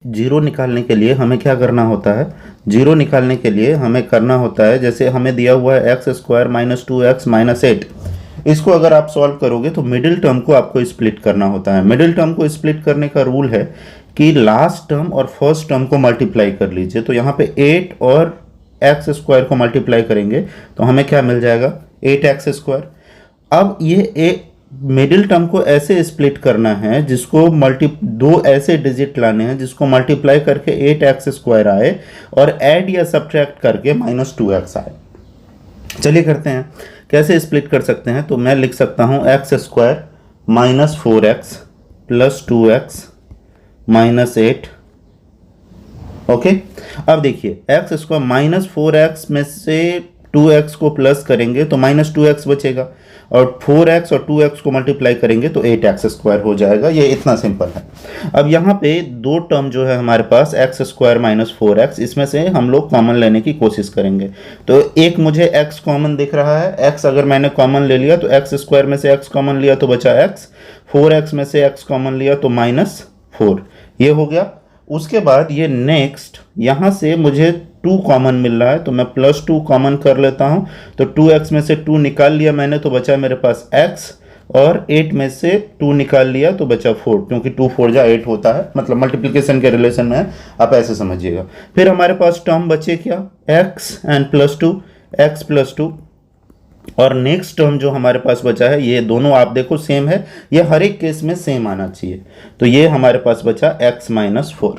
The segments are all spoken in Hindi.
जीरो निकालने के लिए हमें क्या करना होता है, जीरो निकालने के लिए हमें करना होता है, जैसे हमें दिया हुआ है x square minus 2x minus 8, इसको अगर आप सॉल्व करोगे तो मिडिल टर्म को आपको स्प्लिट करना होता है। मिडिल टर्म को स्प्लिट करने का रूल है कि लास्ट टर्म और फर्स्ट टर्म को मल्टीप्लाई कर लीजिए। तो यहाँ पे 8 और एक्स स्क्वायर को मल्टीप्लाई करेंगे तो हमें क्या मिल जाएगा, 8x स्क्वायर। अब ये मिडिल टर्म को ऐसे स्प्लिट करना है जिसको दो ऐसे डिजिट लाने हैं जिसको मल्टीप्लाई करके 8x स्क्वायर आए और ऐड या सब्ट्रैक्ट करके माइनस 2x आए। चलिए करते हैं, कैसे स्प्लिट कर सकते हैं। तो मैं लिख सकता हूं x square minus 4x plus 2x minus 8। Okay, अब देखिए एक्स स्क्वायर माइनस 4x में से 2x को प्लस करेंगे तो माइनस 2x बचेगा और 4x और 2x को मल्टीप्लाई करेंगे तो 8x स्क्वायर हो जाएगा। ये इतना सिंपल है। अब यहाँ पे दो टर्म जो है हमारे पास एक्स स्क्वायर माइनस 4x, इसमें से हम लोग कॉमन लेने की कोशिश करेंगे। तो एक मुझे x कॉमन दिख रहा है, x अगर मैंने कॉमन ले लिया तो एक्स स्क्वायर में से x कॉमन लिया तो बचा x, 4x में से x कॉमन लिया तो माइनस 4, ये हो गया। उसके बाद ये नेक्स्ट यहाँ से मुझे 2 कॉमन मिल रहा है तो मैं प्लस 2 कॉमन कर लेता हूँ। तो 2x में से 2 निकाल लिया मैंने तो बचा मेरे पास x, और 8 में से 2 निकाल लिया तो बचा 4, क्योंकि 2 4 जा 8 होता है, मतलब मल्टीप्लिकेशन के रिलेशन में है, आप ऐसे समझिएगा। फिर हमारे पास टर्म बचे क्या, x and plus 2, x plus 2, और नेक्स्ट टर्म जो हमारे पास बचा है ये दोनों आप देखो सेम है, ये हर एक केस में सेम आना चाहिए। तो ये हमारे पास बचा x माइनस 4।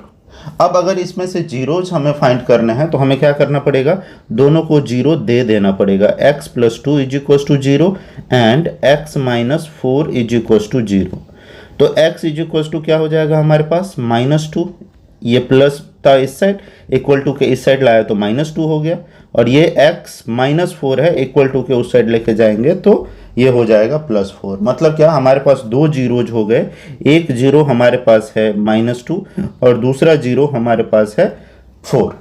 अब अगर इसमें से जीरोज हमें फाइंड करना है तो हमें क्या करना पड़ेगा, दोनों को जीरो दे देना पड़ेगा। x plus 2 is equal to 0 and x minus 4 is equal to 0। तो x इज इक्वल टू क्या हो जाएगा हमारे पास, माइनस 2, ये प्लस था इस साइड, इक्वल टू के इस साइड लाया तो माइनस 2 हो गया, और ये x माइनस 4 है, इक्वल टू के उस साइड लेके जाएंगे तो ये हो जाएगा प्लस 4। मतलब क्या, हमारे पास दो जीरोज हो गए, एक जीरो हमारे पास है माइनस 2 और दूसरा जीरो हमारे पास है 4।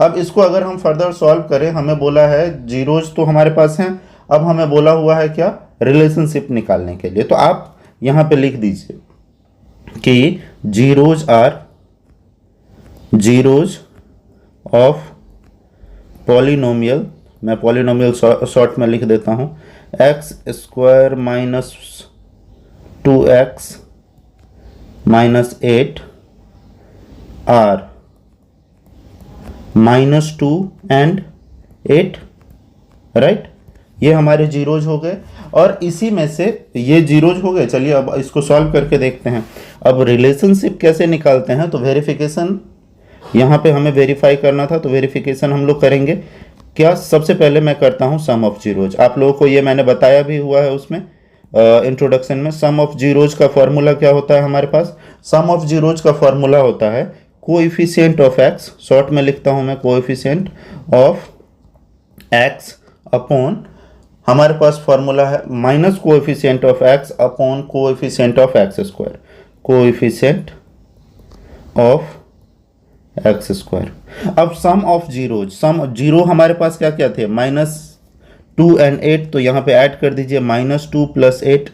अब इसको अगर हम फर्दर सॉल्व करें, हमें बोला है जीरोज तो हमारे पास हैं, अब हमें बोला हुआ है क्या, रिलेशनशिप निकालने के लिए। तो आप यहाँ पे लिख दीजिए कि zeros are zeros of polynomial, मैं पॉलिनोमियल शॉर्ट में लिख देता हूँ, x square minus 2x minus 8 are minus 2 and 8, right. ये हमारे जीरोज हो गए और इसी में से ये जीरोज हो गए। चलिए अब इसको सॉल्व करके देखते हैं। अब रिलेशनशिप कैसे निकालते हैं, तो वेरिफिकेशन यहाँ पे हमें वेरीफाई करना था, तो वेरिफिकेशन हम लोग करेंगे क्या, सबसे पहले मैं करता हूँ सम ऑफ जीरोज। आप लोगों को ये मैंने बताया भी हुआ है उसमें इंट्रोडक्शन में। सम ऑफ जीरोज का फॉर्मूला क्या होता है हमारे पास, सम ऑफ जीरोज का फॉर्मूला होता है कोएफिशिएंट ऑफ एक्स, शॉर्ट में लिखता हूँ मैं कोएफिशिएंट ऑफ एक्स अपॉन, हमारे पास फॉर्मूला है minus coefficient of x upon coefficient of x square, coefficient of x square. अब सम ऑफ जीरोज, सम जीरो हमारे पास क्या क्या थे, माइनस 2 एंड 8, तो यहाँ पे ऐड कर दीजिए माइनस 2 प्लस 8,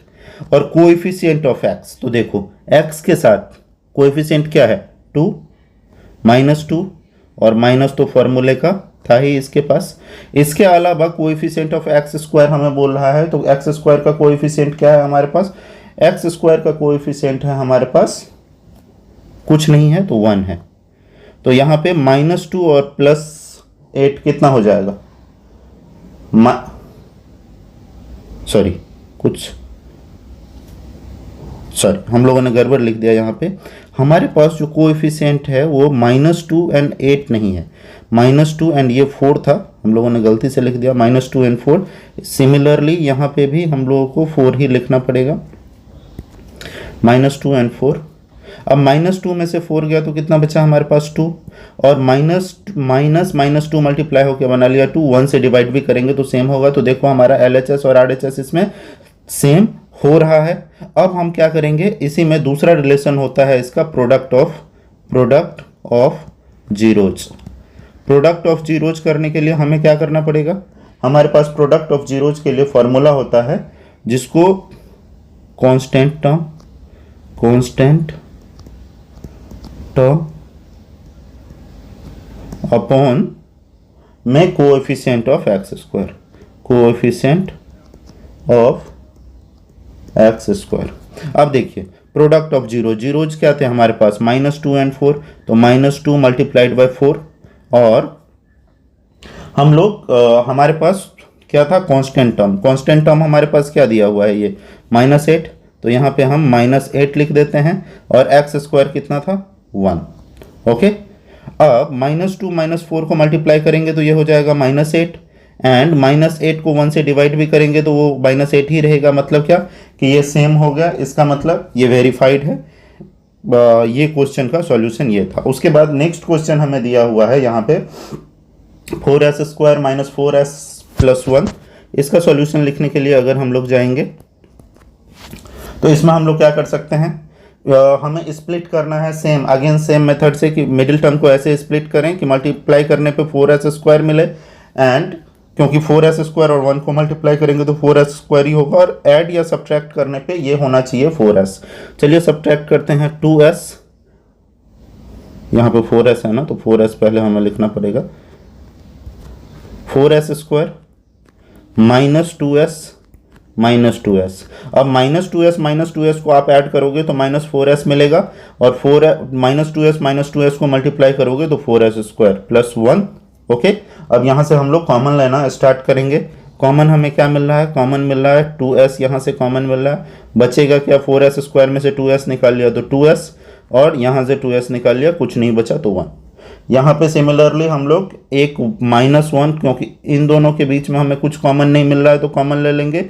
और कोएफिशिएंट ऑफ एक्स, तो देखो एक्स के साथ कोएफिशिएंट क्या है 2, माइनस 2, और माइनस तो फॉर्मूले का था ही इसके पास। इसके अलावा कोएफिशिएंट ऑफ एक्स स्क्वायर हमें बोल रहा है, तो एक्स स्क्वायर का कोएफिशिएंट क्या है हमारे पास, एक्स स्क्वायर का कोएफिशिएंट है हमारे पास कुछ नहीं है तो 1 है। तो यहाँ पे माइनस 2 और प्लस 8 कितना हो जाएगा, सॉरी हम लोगों ने गड़बड़ लिख दिया। यहाँ पे हमारे पास जो कोएफिशिएंट है वो माइनस 2 एंड 8 नहीं है, माइनस 2 एंड ये 4 था, हम लोगों ने गलती से लिख दिया माइनस 2 एंड 4। सिमिलरली यहाँ पे भी हम लोगों को 4 ही लिखना पड़ेगा, माइनस 2 एंड 4। अब माइनस 2 में से 4 गया तो कितना बचा हमारे पास 2, और माइनस 2 मल्टीप्लाई होकर बना लिया 2, 1 से डिवाइड भी करेंगे तो सेम होगा। तो देखो हमारा LHS और RHS इसमें सेम हो रहा है। अब हम क्या करेंगे, इसी में दूसरा रिलेशन होता है इसका product of zeros. Product of zeros करने के लिए हमें क्या करना पड़ेगा, हमारे पास प्रोडक्ट ऑफ जीरोज के लिए फॉर्मूला होता है जिसको कांस्टेंट टर्म अपॉन में coefficient of x square, coefficient of x square. अब देखिए प्रोडक्ट ऑफ जीरोज क्या थे हमारे पास, -2 एंड 4, तो -2 मल्टीप्लाइड बाय 4, और हम लोग हमारे पास क्या था, कांस्टेंट टर्म हमारे पास क्या दिया हुआ है, ये -8, तो यहाँ पे हम -8 लिख देते हैं, और एक्स स्क्वायर कितना था 1। ओके, अब -2 -4 को मल्टीप्लाई करेंगे तो ये हो जाएगा -8, एंड -8 को 1 से डिवाइड भी करेंगे तो वो -8 ही रहेगा। मतलब क्या कि ये सेम हो गया, इसका मतलब ये वेरीफाइड है। ये क्वेश्चन का सॉल्यूशन ये था। उसके बाद नेक्स्ट क्वेश्चन हमें दिया हुआ है यहाँ पे 4s square minus 4s plus 1। इसका सॉल्यूशन लिखने के लिए अगर हम लोग जाएंगे तो इसमें हम लोग क्या कर सकते हैं, हमें स्प्लिट करना है सेम मेथड से, कि मिडिल टर्म को ऐसे स्प्लिट करें कि मल्टीप्लाई करने पे 4s स्क्वायर मिले, एंड क्योंकि 4s स्क्वायर और 1 को मल्टीप्लाई करेंगे तो 4s स्क्वायर ही होगा, और ऐड या सब्ट्रैक्ट करने पे ये होना चाहिए 4s। चलिए सब्ट्रैक्ट करते हैं, 2s, यहाँ पे 4s है ना, तो 4s पहले हमें लिखना पड़ेगा, 4s square minus 2s minus 2s। अब माइनस टू एस को आप ऐड करोगे तो -4s मिलेगा, और -2s को मल्टीप्लाई करोगे तो 4s स्क्वायर प्लस 1। ओके, अब यहाँ से हम लोग कॉमन लेना स्टार्ट करेंगे। कॉमन हमें क्या मिल रहा है, कॉमन मिल रहा है 2s, यहाँ से कॉमन मिल रहा है, बचेगा क्या, 4s स्क्वायर में से 2s निकाल लिया तो 2s, और यहाँ से 2s निकाल लिया, कुछ नहीं बचा तो 1। यहाँ पे सिमिलरली हम लोग एक -1, क्योंकि इन दोनों के बीच में हमें कुछ कॉमन नहीं मिल रहा है तो कॉमन ले लेंगे,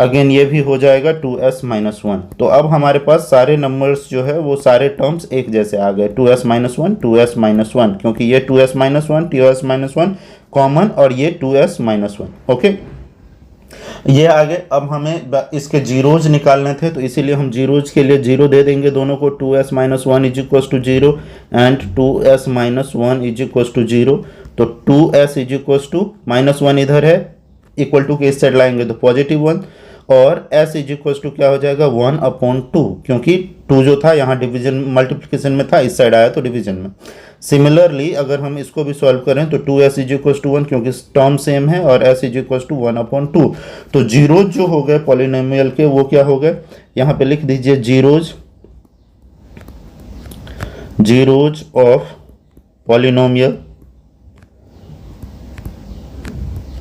अगेन ये भी हो जाएगा 2s माइनस 1। तो अब हमारे पास सारे नंबर्स जो है वो सारे टर्म्स एक जैसे आ गए, 2s माइनस 1 2s माइनस 1, क्योंकि ये 2s minus 1 2s minus 1 common, और ये 2s माइनस 1। ओके, ये आगे। अब हमें इसके जीरोज निकालने थे, तो इसीलिए हम जीरोज के लिए 0 दे देंगे दोनों को, 2s minus 1 is equal to 0 and 2s minus 1 is equal to 0। तो 2s इज इक्वल टू -1 इधर है, इक्वल टू के इस साइड लाएंगे तो +1, और s इज इक्वल टू क्या हो जाएगा 1/2, क्योंकि 2 जो था यहाँ डिवीजन मल्टीप्लिकेशन में था, इस साइड आया तो डिवीजन में। सिमिलरली अगर हम इसको भी सॉल्व करें तो 2s इज इक्वल टू 1, क्योंकि टर्म सेम है, और s इज इक्वल टू 1/2। तो जीरोज जो हो गए पॉलिनोमियल के वो क्या हो गए, यहाँ पे लिख दीजिए zeros of polynomial,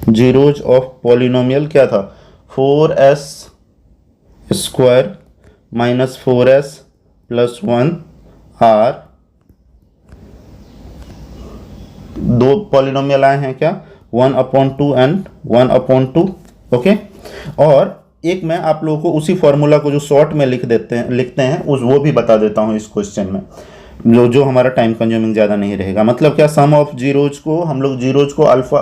zeros of polynomial क्या था, 4s square minus 4s plus 1 are, दो पॉलिनोमियल आए हैं क्या, 1/2 एंड 1/2। ओके, और एक मैं आप लोगों को उसी फॉर्मूला को जो शॉर्ट में लिखते हैं वो भी बता देता हूँ इस क्वेश्चन में, जो हमारा टाइम कंज्यूमिंग ज़्यादा नहीं रहेगा। मतलब क्या, सम ऑफ जीरोज को हम लोग जीरोज को अल्फा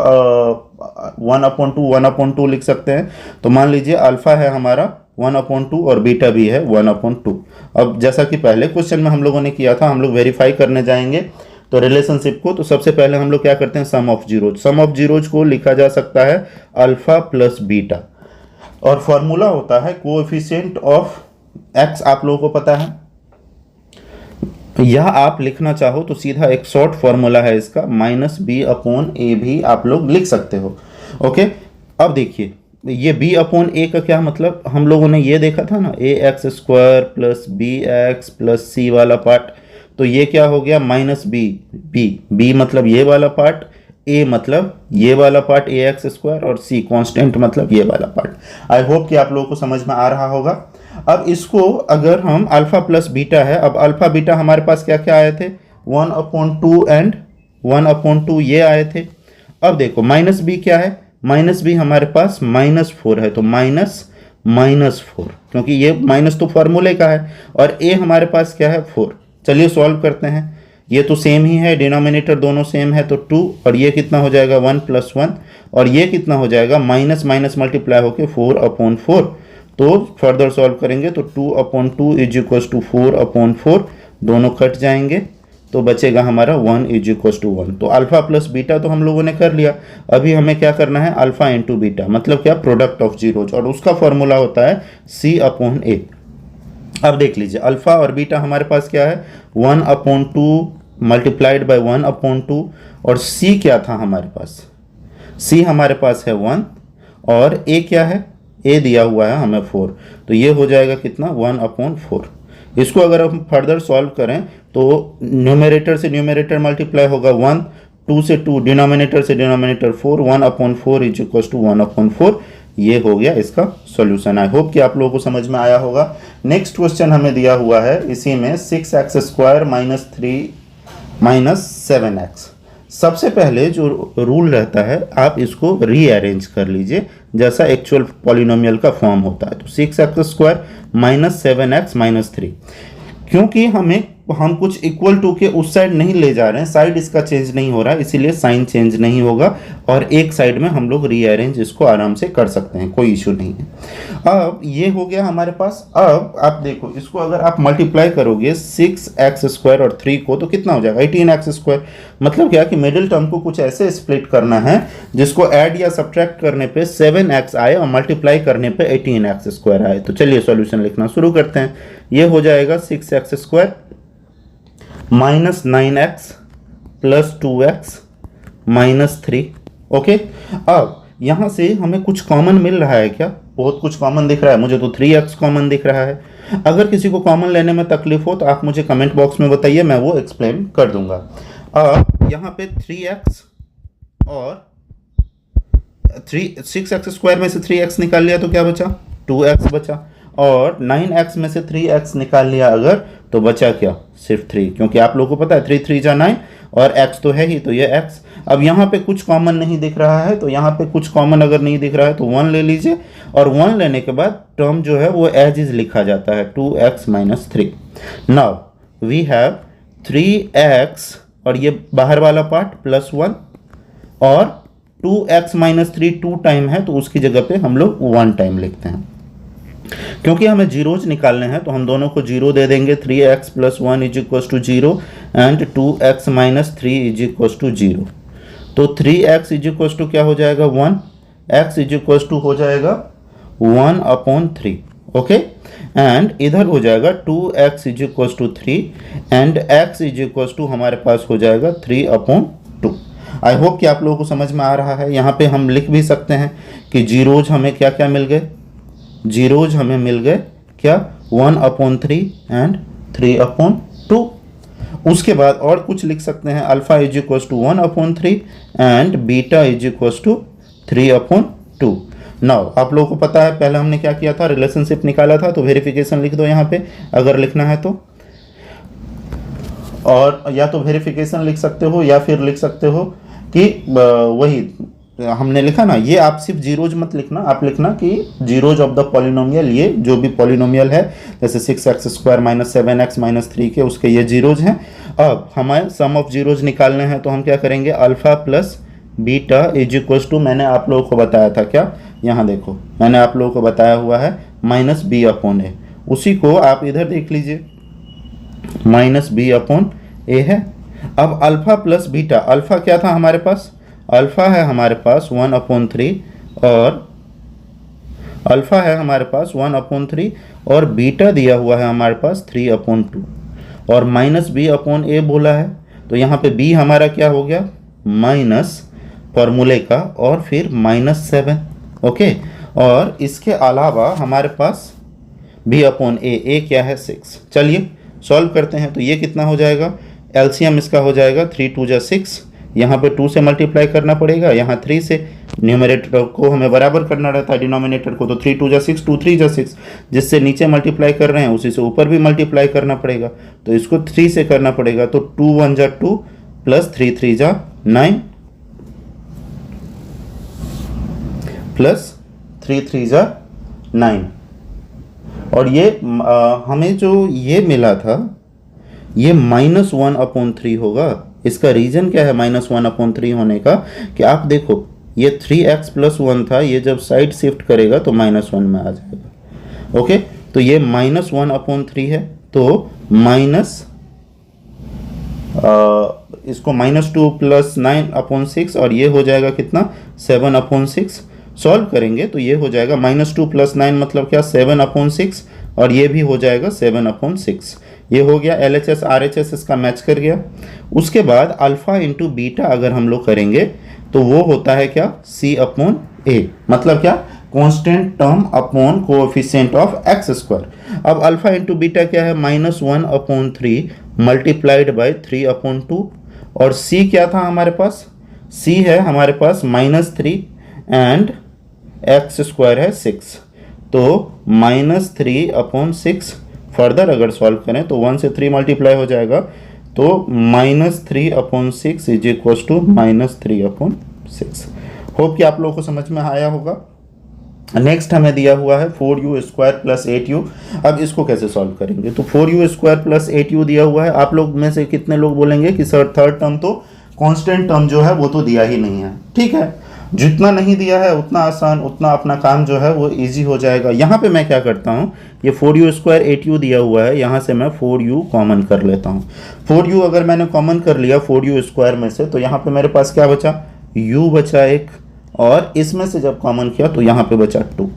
1/2 लिख सकते हैं। तो मान लीजिए अल्फा है हमारा 1/2 और बीटा भी है 1/2। अब जैसा कि पहले क्वेश्चन में हम लोगों ने किया था, हम लोग वेरीफाई करने जाएंगे तो रिलेशनशिप को, तो सबसे पहले हम लोग क्या करते हैं, सम ऑफ जीरोज को लिखा जा सकता है अल्फा प्लस बीटा, और फॉर्मूला होता है कोएफिशिएंट ऑफ एक्स, आप लोगों को पता है। यह आप लिखना चाहो तो सीधा एक शॉर्ट फॉर्मूला है इसका, -b/a भी आप लोग लिख सकते हो। ओके, अब देखिए ये b/a का क्या मतलब, हम लोगों ने ये देखा था ना, ax square plus bx plus c वाला पार्ट, तो ये क्या हो गया -b मतलब ये वाला पार्ट, a मतलब ये वाला पार्ट ax स्क्वायर, और c कांस्टेंट मतलब ये वाला पार्ट। आई होप कि आप लोगों को समझ में आ रहा होगा। अब इसको अगर हम अल्फा प्लस बीटा है, अब अल्फा बीटा हमारे पास क्या क्या आए थे, 1/2 एंड 1/2 ये आए थे। अब देखो -b क्या है, -b हमारे पास -4 है, तो -4, क्योंकि ये माइनस तो फॉर्मूले का है, और a हमारे पास क्या है 4। चलिए सॉल्व करते हैं, ये तो सेम ही है, डिनोमिनेटर दोनों सेम है, तो 2, और ये कितना हो जाएगा 1 + 1, और ये कितना हो जाएगा माइनस मल्टीप्लाई होके 4/4। तो फर्दर सॉल्व करेंगे तो 2/2 इज इक्वल टू 4/4, दोनों कट जाएंगे तो बचेगा हमारा 1 इज इक्वल टू 1। तो अल्फा प्लस बीटा तो हम लोगों ने कर लिया, अभी हमें क्या करना है, अल्फा इंटू बीटा, मतलब क्या, प्रोडक्ट ऑफ जीरोज, और उसका फॉर्मूला होता है c/a। अब देख लीजिए अल्फा और बीटा हमारे पास क्या है, 1/2 मल्टीप्लाइड बाय 1/2 और c क्या था हमारे पास, c हमारे पास है 1 और a क्या है, a दिया हुआ है हमें 4, तो ये हो जाएगा कितना 1/4। इसको अगर हम फर्दर सॉल्व करें तो न्यूमरेटर से न्यूमरेटर मल्टीप्लाई होगा 1, 2 से 2, डिनोमिनेटर से डिनोमिनेटर 4, 1/4 इज इक्वल टू 1/4। ये हो गया इसका सॉल्यूशन। आई होप कि आप लोगों को समझ में आया होगा। नेक्स्ट क्वेश्चन हमें दिया हुआ है इसी में 6x² माइनस 3 माइनस 7x। सबसे पहले जो रूल रहता है आप इसको रीअरेंज कर लीजिए जैसा एक्चुअल पॉलिनोमियल का फॉर्म होता है। तो 6x² माइनस 7x माइनस 3, क्योंकि हम कुछ इक्वल टू के उस साइड नहीं ले जा रहे हैं, साइड इसका चेंज नहीं हो रहा है, इसीलिए साइन चेंज नहीं होगा और एक साइड में हम लोग रीअरेंज इसको आराम से कर सकते हैं, कोई इशू नहीं है। अब ये हो गया हमारे पास। अब आप देखो इसको अगर आप मल्टीप्लाई करोगे 6x² और 3 को तो कितना हो जाएगा 18x²। मतलब क्या कि मिडिल टर्म को कुछ ऐसे स्प्लिट करना है जिसको ऐड या सब्ट्रैक्ट करने पे 7x आए और मल्टीप्लाई करने पे 18x² आए। तो चलिए सॉल्यूशन लिखना शुरू करते हैं। ये हो जाएगा 6x² minus 9x plus 2x minus 3। Okay, अब यहाँ से हमें कुछ कॉमन मिल रहा है क्या? बहुत कुछ कॉमन दिख रहा है, मुझे तो 3x कॉमन दिख रहा है। अगर किसी को कॉमन लेने में तकलीफ हो तो आप मुझे कमेंट बॉक्स में बताइए, मैं वो एक्सप्लेन कर दूंगा। अब यहाँ पे 3x और 6x² में से 3x निकाल लिया तो क्या बचा 2x बचा, और 9x में से 3x निकाल लिया अगर तो बचा क्या सिर्फ 3, क्योंकि आप लोगों को पता है 3 3 जा 9 और x तो है ही, तो ये x। अब यहाँ पे कुछ कॉमन नहीं दिख रहा है, तो यहाँ पे कुछ कॉमन अगर नहीं दिख रहा है तो 1 ले लीजिए, और 1 लेने के बाद टर्म जो है वो एज इज लिखा जाता है 2x minus 3। Now we have 3x और ये बाहर वाला पार्ट प्लस 1 और 2x माइनस 3 2 टाइम है तो उसकी जगह पे हम लोग 1 टाइम लिखते हैं। क्योंकि हमें जीरोज निकालने हैं तो हम दोनों को जीरो दे देंगे। 3x plus 1 is equal to 0 and 2x minus 3 is equal to 0। तो 3x इज इक्वल टू क्या हो जाएगा 1, x इज इक्वल टू हो जाएगा 1/3। ओके, एंड इधर हो जाएगा 2x is equal to 3 and x is equal to हमारे पास हो जाएगा 3/2। आई होप कि आप लोगों को समझ में आ रहा है। यहाँ पे हम लिख भी सकते हैं कि जीरोज हमें क्या क्या मिल गए, जीरोज हमें मिल गए क्या 1/3 एंड 3/2। उसके बाद और कुछ लिख सकते हैं, alpha is equal to 1/3 and beta is equal to 3/2। Now आप लोगों को पता है पहले हमने क्या किया था, रिलेशनशिप निकाला था, तो वेरिफिकेशन लिख दो यहाँ पे अगर लिखना है तो, और या तो वेरिफिकेशन लिख सकते हो या फिर लिख सकते हो कि वही हमने लिखा ना, ये आप सिर्फ जीरोज मत लिखना, आप लिखना कि जीरोज ऑफ द पॉलिनोमियल, ये जो भी पॉलिनोमियल है जैसे 6x² माइनस 7x माइनस 3 के उसके ये जीरोज हैं। अब हमें सम ऑफ जीरोज निकालने हैं तो हम क्या करेंगे, alpha plus beta is equal to, मैंने आप लोगों को बताया था क्या, यहाँ देखो मैंने आप लोगों को बताया हुआ है माइनस b/a, उसी को आप इधर देख लीजिए माइनस b/a है। अब अल्फा प्लस बीटा, अल्फा क्या था हमारे पास, अल्फा है हमारे पास 1/3 और अल्फा है हमारे पास 1/3 और बीटा दिया हुआ है हमारे पास 3/2 और माइनस b/a बोला है, तो यहाँ पे b हमारा क्या हो गया माइनस फॉर्मूले का और फिर -7। ओके, और इसके अलावा हमारे पास b/a क्या है 6। चलिए सॉल्व करते हैं। तो ये कितना हो जाएगा, एलसीएम इसका हो जाएगा 3 2 6, यहाँ पे 2 से मल्टीप्लाई करना पड़ेगा, यहाँ 3 से, न्यूमरेटर को हमें बराबर करना रहता है डिनोमिनेटर को, तो 3 2 6 2 3 6, जिससे नीचे मल्टीप्लाई कर रहे हैं उसी से ऊपर भी मल्टीप्लाई करना पड़ेगा, तो इसको 3 से करना पड़ेगा, तो 2 1 2 प्लस 3 3 9 प्लस 3 3 9। और ये हमें जो ये मिला था ये -1/3 होगा। इसका रीजन क्या है -1/3 होने का, कि आप देखो ये 3x प्लस 1 था, ये जब साइड शिफ्ट करेगा तो -1 में आ जाएगा। ओके, तो ये -1/3 है, तो इसको -2 प्लस 9/6 और ये हो जाएगा कितना 7/6। सॉल्व करेंगे तो ये हो जाएगा -2 प्लस 9 मतलब क्या 7/6 और ये भी हो जाएगा 7/6। ये हो गया, LHS RHS इसका मैच कर गया। उसके बाद अल्फा इंटू बीटा अगर हम लोग करेंगे तो वो होता है क्या, C अपॉन A, मतलब क्या, constant term upon coefficient of x square. अब अल्फा इंटू बीटा क्या है, -1/3 मल्टीप्लाइड बाई 3/2, और C क्या था हमारे पास, C है हमारे पास -3 एंड एक्स स्क्वायर है 6, तो -3/6। फर्दर अगर सॉल्व करें तो 1 से 3 मल्टीप्लाई हो जाएगा, तो -3/6 इज इक्वल टू -3/6। होप कि आप लोगों को समझ में आया होगा। नेक्स्ट हमें दिया हुआ है 4u² प्लस 8u। अब इसको कैसे सॉल्व करेंगे, तो 4u² प्लस 8u दिया हुआ है। आप लोग में से कितने लोग बोलेंगे कि सर थर्ड टर्म तो कांस्टेंट टर्म जो है वो तो दिया ही नहीं है। ठीक है, जितना नहीं दिया है उतना आसान, उतना अपना काम जो है वो इजी हो जाएगा। यहाँ पे मैं क्या करता हूँ, ये 4u² 8u दिया हुआ है, यहाँ से मैं 4u कॉमन कर लेता हूँ। 4u अगर मैंने कॉमन कर लिया 4u² में से, तो यहाँ पे मेरे पास क्या बचा, u बचा 1, और इसमें से जब कॉमन किया तो यहाँ पे बचा 2।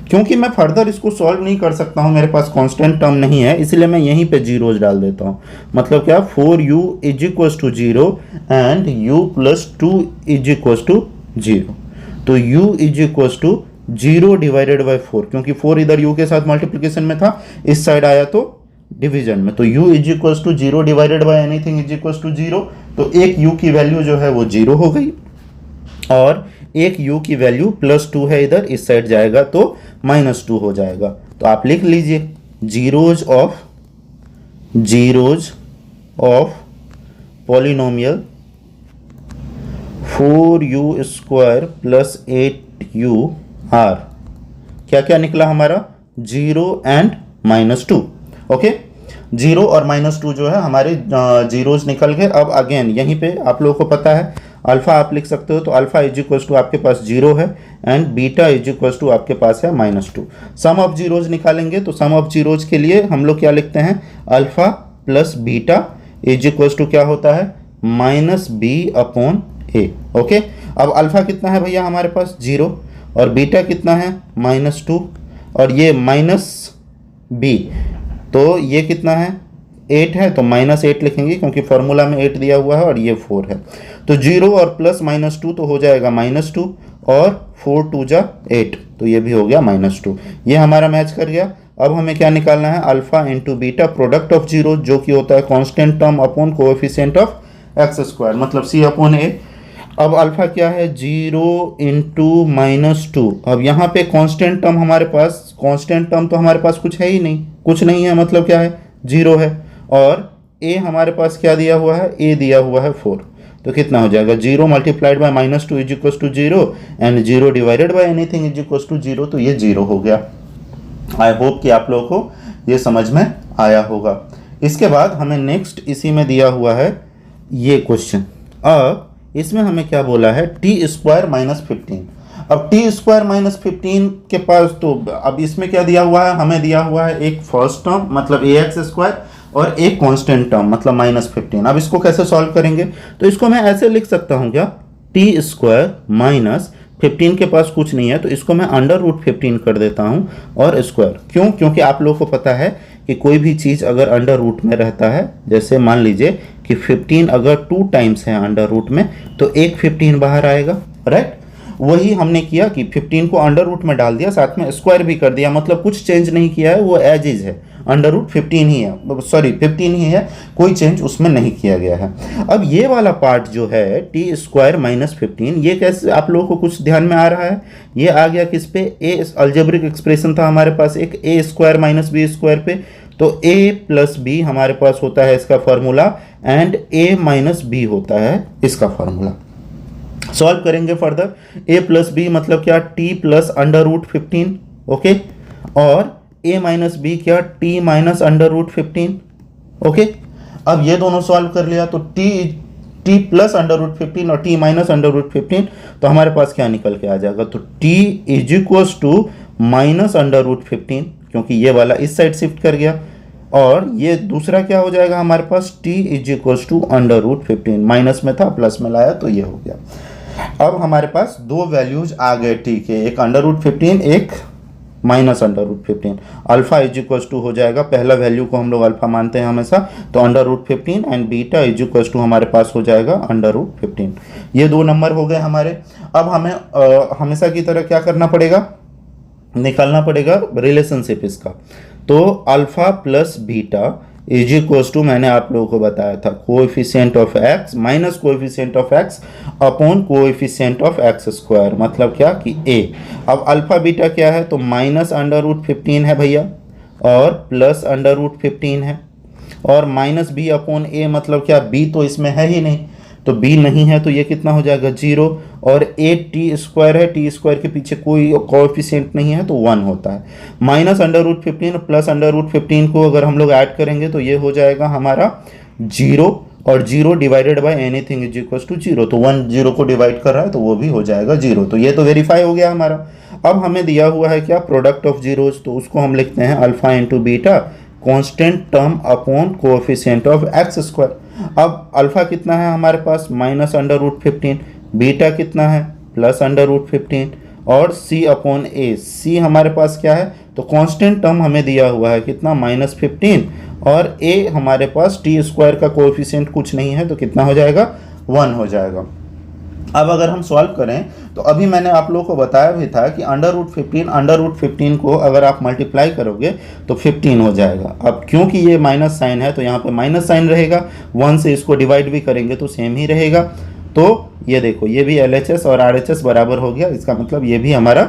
क्योंकि मैं फर्दर इसको सॉल्व नहीं कर सकता हूँ, मेरे पास कांस्टेंट टर्म नहीं है, इसलिए मैं यहीं पे जीरोज डाल देता हूँ। मतलब क्या, 4u is equal to 0 and u plus 2 is equal to 0। तो u is equal to 0 divided by 4, क्योंकि 4 इधर u के साथ मल्टीप्लिकेशन में था, इस साइड आया तो डिवीजन में, तो u is equal to 0 divided by anything is equal to 0। तो एक u की वैल्यू जो है वो 0 हो गई, और एक u की वैल्यू +2 है इधर, इस साइड जाएगा तो -2 हो जाएगा। तो आप लिख लीजिए zeros of polynomial 4u² plus 8u are, क्या क्या निकला हमारा, 0 एंड -2। ओके, 0 और -2 जो है हमारे जीरोज निकल गए। अब अगेन यहीं पे आप लोगों को पता है अल्फा आप लिख सकते हो, तो अल्फा इज इक्वल टू आपके पास 0 है and beta is equal to आपके पास है -2। सम ऑफ जीरोज निकालेंगे, तो सम ऑफ जीरोज के लिए हम लोग क्या लिखते हैं, alpha plus beta is equal to क्या होता है, -b/a। ओके, अब अल्फा कितना है भैया हमारे पास 0, और बीटा कितना है -2, और ये -b, तो ये कितना है 8 है, तो -8 लिखेंगे क्योंकि फॉर्मूला में 8 दिया हुआ है, और ये 4 है। तो 0 और प्लस -2 तो हो जाएगा -2, और 4 2 जा 8, तो ये भी हो गया -2। ये हमारा मैच कर गया। अब हमें क्या निकालना है, alpha into beta product of zero, जो कि होता है constant term upon coefficient of x square, मतलब C अपॉन A। अब अल्फा क्या है, 0 इंटू -2। अब यहाँ पे कांस्टेंट टर्म हमारे पास, कांस्टेंट टर्म तो हमारे पास कुछ है ही नहीं, कुछ नहीं है, मतलब क्या है 0 है, और A हमारे पास क्या दिया हुआ है, A दिया हुआ है 4। तो कितना हो जाएगा, 0 multiplied by -2 is equal to 0 and 0 divided by anything is equal to 0, तो ये 0 हो गया। आई होप कि आप लोगों को ये समझ में आया होगा। इसके बाद हमें नेक्स्ट इसी में दिया हुआ है ये क्वेश्चन। अब इसमें हमें क्या बोला है, t² - 15। अब t² - 15 के पास, तो अब इसमें क्या दिया हुआ है, हमें दिया हुआ है एक फर्स्ट टर्म मतलब ax² और एक कांस्टेंट टर्म मतलब -15। अब इसको कैसे सॉल्व करेंगे, तो इसको मैं ऐसे लिख सकता हूँ क्या, t² - 15 के पास कुछ नहीं है, तो इसको मैं √15 कर देता हूँ और स्क्वायर। क्यों, क्योंकि आप लोगों को पता है कि कोई भी चीज़ अगर अंडर रूट में रहता है, जैसे मान लीजिए कि 15 अगर 2 टाइम्स है अंडर रूट में, तो एक 15 बाहर आएगा, राइट। वही हमने किया कि 15 को अंडर रूट में डाल दिया, साथ में स्क्वायर भी कर दिया, मतलब कुछ चेंज नहीं किया है, वो एज इज है, अंडर रूट 15 ही है, सॉरी 15 ही है, कोई चेंज उसमें नहीं किया गया है। अब ये वाला पार्ट जो है t² - 15, ये कैसे आप लोगों को कुछ ध्यान में आ रहा है, ये आ गया किस पे, ए अलजेब्रिक एक्सप्रेशन था हमारे पास एक a² - b² पे, तो a प्लस b हमारे पास होता है इसका फॉर्मूला, एंड a - b होता है इसका फॉर्मूला। सॉल्व करेंगे फर्दर, a प्लस b मतलब क्या, t प्लस √15, ओके, और a माइनस बी क्या, t माइनस √15, ओके। अब ये दोनों सॉल्व कर लिया, तो t प्लस √15 और t माइनस √15, तो हमारे पास क्या निकल के आ जाएगा, तो t इज इक्वल टू -√15, क्योंकि ये वाला इस साइड शिफ्ट कर गया, और ये दूसरा क्या हो जाएगा हमारे पास, t is equal to √15, minus में था प्लस में लाया तो ये हो गया। अब हमारे पास दो वैल्यूज आ गए, ठीक है, एक √15 एक minus under root 15। Alpha is equal to हो जाएगा, पहला वैल्यू को हम लोग अल्फा मानते हैं हमेशा, तो under root 15 and beta is equal to हमारे पास हो जाएगा अंडर रूट 15। ये दो नंबर हो गए हमारे। अब हमें हमेशा की तरह क्या करना पड़ेगा, निकालना पड़ेगा रिलेशनशिप इसका। तो alpha plus beta is equals to, मैंने आप लोगों को बताया था, coefficient of x minus coefficient of x upon coefficient of x square, मतलब क्या कि ए। अब अल्फा बीटा क्या है, तो माइनस अंडर रूट 15 है भैया, और प्लस अंडर रूट 15 है, और माइनस बी अपॉन ए, मतलब क्या बी तो इसमें है ही नहीं, तो बी नहीं है तो ये कितना हो जाएगा 0, और ए टी स्क्वायर है, टी स्क्वायर के पीछे कोई कोएफिशिएंट नहीं है तो 1 होता है। Minus under root 15 plus under root 15 को अगर हम लोग ऐड करेंगे तो ये हो जाएगा हमारा 0, और 0 divided by anything is equal to 0, तो 1 0 को डिवाइड कर रहा है तो वो भी हो जाएगा 0। तो ये तो वेरीफाई हो गया हमारा। अब हमें दिया हुआ है क्या, प्रोडक्ट ऑफ जीरोज, तो उसको हम लिखते हैं alpha into beta constant term upon coefficient of x square. अब अल्फा कितना है हमारे पास, माइनस अंडर रूट 15, बीटा कितना है, प्लस अंडर रूट 15, और सी अपॉन ए, सी हमारे पास क्या है, तो कांस्टेंट टर्म हमें दिया हुआ है कितना, -15, और ए हमारे पास टी स्क्वायर का कोएफिशिएंट कुछ नहीं है तो कितना हो जाएगा, 1 हो जाएगा। अब अगर हम सॉल्व करें तो अभी मैंने आप लोगों को बताया भी था कि अंडर रूट 15 को अगर आप मल्टीप्लाई करोगे तो 15 हो जाएगा। अब क्योंकि ये माइनस साइन है तो यहाँ पे माइनस साइन रहेगा, 1 से इसको डिवाइड भी करेंगे तो सेम ही रहेगा। तो ये देखो, ये भी LHS और RHS बराबर हो गया, इसका मतलब ये भी हमारा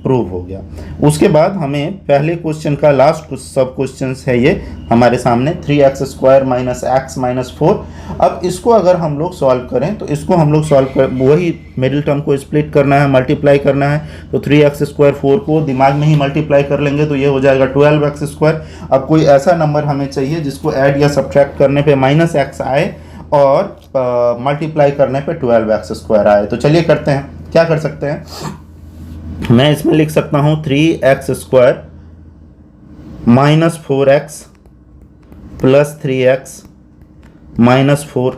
प्रूव हो गया। उसके बाद हमें पहले क्वेश्चन का लास्ट सब क्वेश्चन है ये हमारे सामने, 3x² माइनस एक्स माइनस 4। अब इसको अगर हम लोग सॉल्व करें तो इसको हम लोग सॉल्व कर, वही मिडिल टर्म को स्प्लिट करना है, मल्टीप्लाई करना है, तो 3x² 4 को दिमाग में ही मल्टीप्लाई कर लेंगे तो ये हो जाएगा 12x²। अब कोई ऐसा नंबर हमें चाहिए जिसको ऐड या सब्ट्रैक्ट करने पे -x आए और मल्टीप्लाई करने पे 12x² आए। तो चलिए करते हैं, क्या कर सकते हैं, मैं इसमें लिख सकता हूं 3x² minus 4x plus 3x minus 4।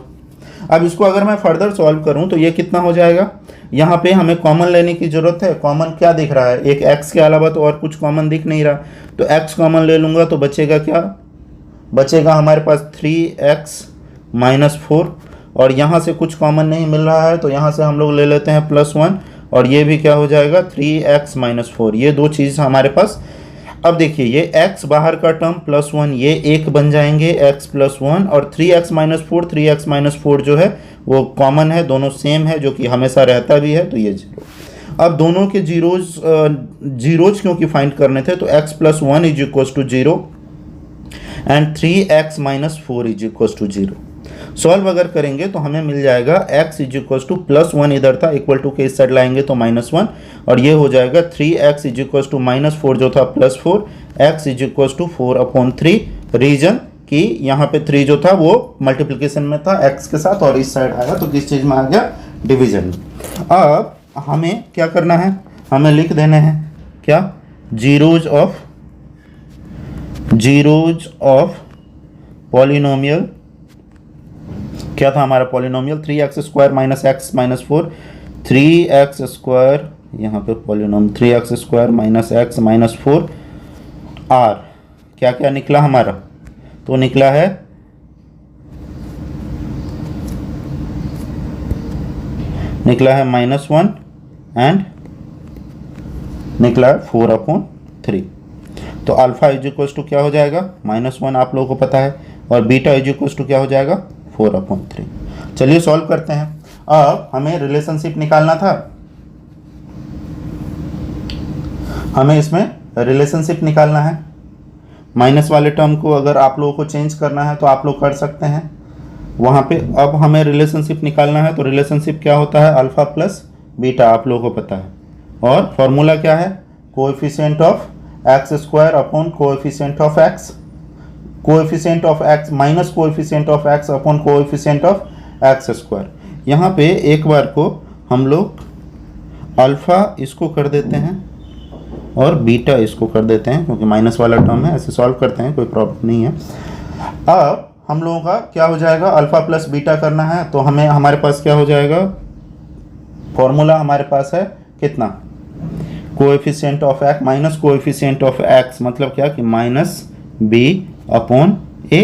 अब इसको अगर मैं फर्दर सॉल्व करूं तो ये कितना हो जाएगा, यहाँ पे हमें कॉमन लेने की जरूरत है। कॉमन क्या दिख रहा है, एक x के अलावा तो और कुछ कॉमन दिख नहीं रहा, तो x कॉमन ले लूंगा तो बचेगा क्या, बचेगा हमारे पास 3x माइनस 4, और यहाँ से कुछ कॉमन नहीं मिल रहा है तो यहाँ से हम लोग ले लेते हैं +1, और ये भी क्या हो जाएगा 3x माइनस 4। ये दो चीज़ हमारे पास। अब देखिए ये x बाहर का टर्म +1 ये 1 बन जाएंगे, x + 1, और 3x माइनस 4, 3x माइनस 4 जो है वो कॉमन है, दोनों सेम है जो कि हमेशा रहता भी है, तो ये 0। अब दोनों के जीरोज क्योंकि फाइंड करने थे तो x + 1 is equal to 0 and 3x minus 4 is equal to 0। Solve अगर करेंगे तो हमें मिल जाएगा x इज इक्वल टू +1 इधर था, इक्वल टू के इस साइड लाएंगे तो -1, और ये हो जाएगा 3x इज इक्वल टू -4 जो था +4, x is equal to 4/3। Reason कि यहाँ पे 3 जो था वो मल्टीप्लिकेशन में था x के साथ, और इस साइड आया तो किस चीज़ में आ गया, डिवीजन में। अब हमें क्या करना है, हमें लिख देने हैं क्या, जीरोज ऑफ पॉलिनोमियल। क्या था हमारा polynomial, 3x² minus x minus 4, 3x², यहाँ पे polynomial 3x² minus x minus 4 r। क्या क्या निकला हमारा, तो निकला है -1 एंड निकला है 4/3। तो अल्फा इज इक्वल टू क्या हो जाएगा, -1 आप लोगों को पता है, और बीटा इज इक्वल टू क्या हो जाएगा, 4/3। चलिए सॉल्व करते हैं। अब हमें रिलेशनशिप निकालना था, हमें इसमें रिलेशनशिप निकालना है। माइनस वाले टर्म को अगर आप लोगों को चेंज करना है तो आप लोग कर सकते हैं वहाँ पे। अब हमें रिलेशनशिप निकालना है, तो रिलेशनशिप क्या होता है, अल्फा प्लस बीटा आप लोगों को पता है, और फॉर्मूला क्या है, coefficient of x² upon coefficient of x, coefficient of x minus coefficient of x upon coefficient of x²। यहाँ पे एक बार को हम लोग अल्फ़ा इसको कर देते हैं और बीटा इसको कर देते हैं, क्योंकि माइनस वाला टर्म है, ऐसे सॉल्व करते हैं, कोई प्रॉब्लम नहीं है। अब हम लोगों का क्या हो जाएगा, अल्फ़ा प्लस बीटा करना है, तो हमें हमारे पास क्या हो जाएगा, फॉर्मूला हमारे पास है कितना, coefficient of x minus coefficient of x, मतलब क्या कि माइनस बी अपॉन ए,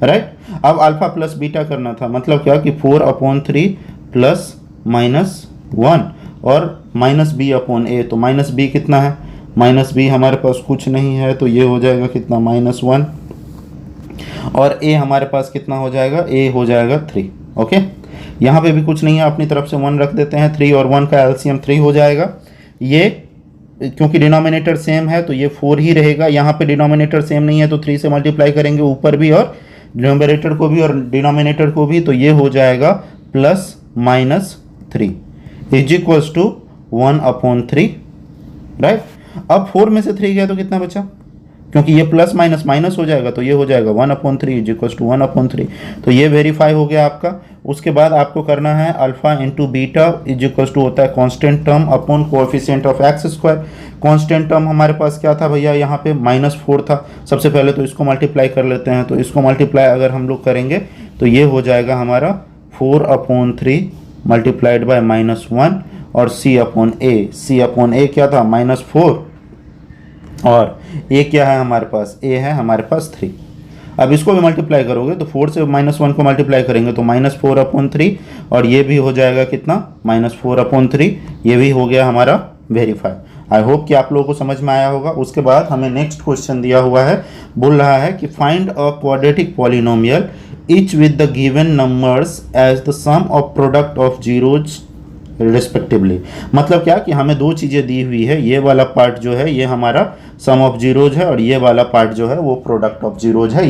राइट। अब अल्फा प्लस बीटा करना था, मतलब क्या कि 4/3 प्लस माइनस 1 और माइनस बी अपॉन ए। तो माइनस बी कितना है, माइनस बी हमारे पास कुछ नहीं है, तो ये हो जाएगा कितना, -1, और ए हमारे पास कितना हो जाएगा, ए हो जाएगा 3। ओके, यहाँ पे भी कुछ नहीं है, अपनी तरफ से 1 रख देते हैं, 3 और 1 का एलसीएम 3 हो जाएगा। ये क्योंकि डिनोमिनेटर सेम है तो ये 4 ही रहेगा, यहाँ पे डिनोमिनेटर सेम नहीं है तो 3 से मल्टीप्लाई करेंगे ऊपर भी और न्यूमरेटर को भी और डिनोमिनेटर को भी, तो ये हो जाएगा +-3 इज इक्वल्स टू 1/3, राइट। अब 4 में से 3 गया तो कितना बचा, क्योंकि ये प्लस माइनस माइनस हो जाएगा तो ये हो जाएगा 1/3 इज इक्वल्स टू 1/3। तो ये वेरीफाई हो गया आपका। उसके बाद आपको करना है alpha into beta is equals to होता है constant term upon coefficient of x square. Constant term हमारे पास क्या था भैया, यहाँ पे -4 था। सबसे पहले तो इसको मल्टीप्लाई कर लेते हैं, तो इसको मल्टीप्लाई अगर हम लोग करेंगे तो ये हो जाएगा हमारा 4/3 मल्टीप्लाइड बाय -1 और C/A क्या था, -4, और ए क्या है हमारे पास, ए है हमारे पास 3। अब इसको भी मल्टीप्लाई करोगे तो 4 से -1 को मल्टीप्लाई करेंगे तो -4/3, और ये भी हो जाएगा कितना, -4/3। ये भी हो गया हमारा वेरीफाई। आई होप कि आप लोगों को समझ में आया होगा। उसके बाद हमें नेक्स्ट क्वेश्चन दिया हुआ है, बोल रहा है कि find a quadratic polynomial each with the given numbers as the sum of product of zeros respectively। मतलब क्या कि हमें दो चीज़ें दी हुई है, ये वाला पार्ट जो है ये हमारा सम ऑफ जीरोज है और ये वाला पार्ट जो है वो प्रोडक्ट ऑफ जीरोज है।